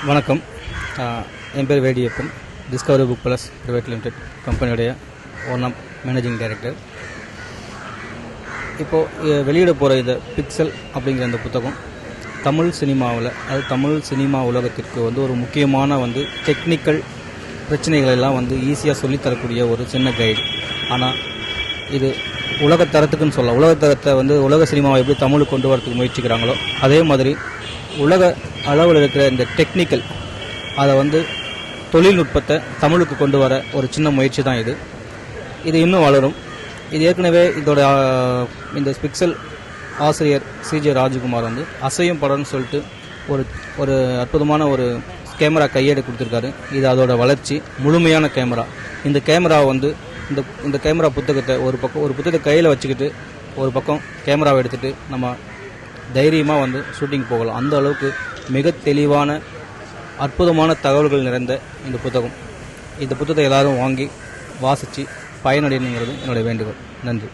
வணக்கம். என் பேர் Vediyappan. Discovery Book Plus Private Limited கம்பெனியுடைய ஒன் மேனேஜிங் டைரக்டர். இப்போது வெளியிட போகிற இந்த பிக்சல் அப்படிங்கிற இந்த புத்தகம் தமிழ் சினிமாவில், அது தமிழ் சினிமா உலகத்திற்கு ஒரு முக்கியமான டெக்னிக்கல் பிரச்சனைகளெல்லாம் ஈஸியாக சொல்லித்தரக்கூடிய ஒரு சின்ன கைடு. ஆனால் இது உலகத்தரத்துக்குன்னு சொல்லலாம். உலகத்தரத்தை உலக சினிமாவை எப்படி தமிழுக்கு கொண்டு வரதுக்கு முயற்சிக்கிறாங்களோ அதே மாதிரி உலக அளவில் இருக்கிற இந்த டெக்னிக்கல், அதை தொழில்நுட்பத்தை தமிழுக்கு கொண்டு வர ஒரு சின்ன முயற்சி தான் இது. இது இன்னும் வளரும். இது ஏற்கனவே இந்த பிக்சல் ஆசிரியர் சிஜே ராஜகுமார் அசையும் படம்னு சொல்லிட்டு ஒரு அற்புதமான ஒரு கேமரா கையேடு கொடுத்துருக்காரு. இது அதோட வளர்ச்சி, முழுமையான கேமரா. இந்த கேமராவை இந்த கேமரா புத்தகத்தை ஒரு புத்தகத்தை கையில் வச்சுக்கிட்டு ஒரு பக்கம் கேமராவை எடுத்துகிட்டு நம்ம தைரியமாக ஷூட்டிங் போகலாம். அந்த அளவுக்கு மிக தெளிவான அற்புதமான தகவல்கள் நிறைந்த இந்த புத்தகத்தை எல்லாரும் வாங்கி வாசித்து பயனடையணுங்கிறது என்னுடைய வேண்டுகோள். நன்றி.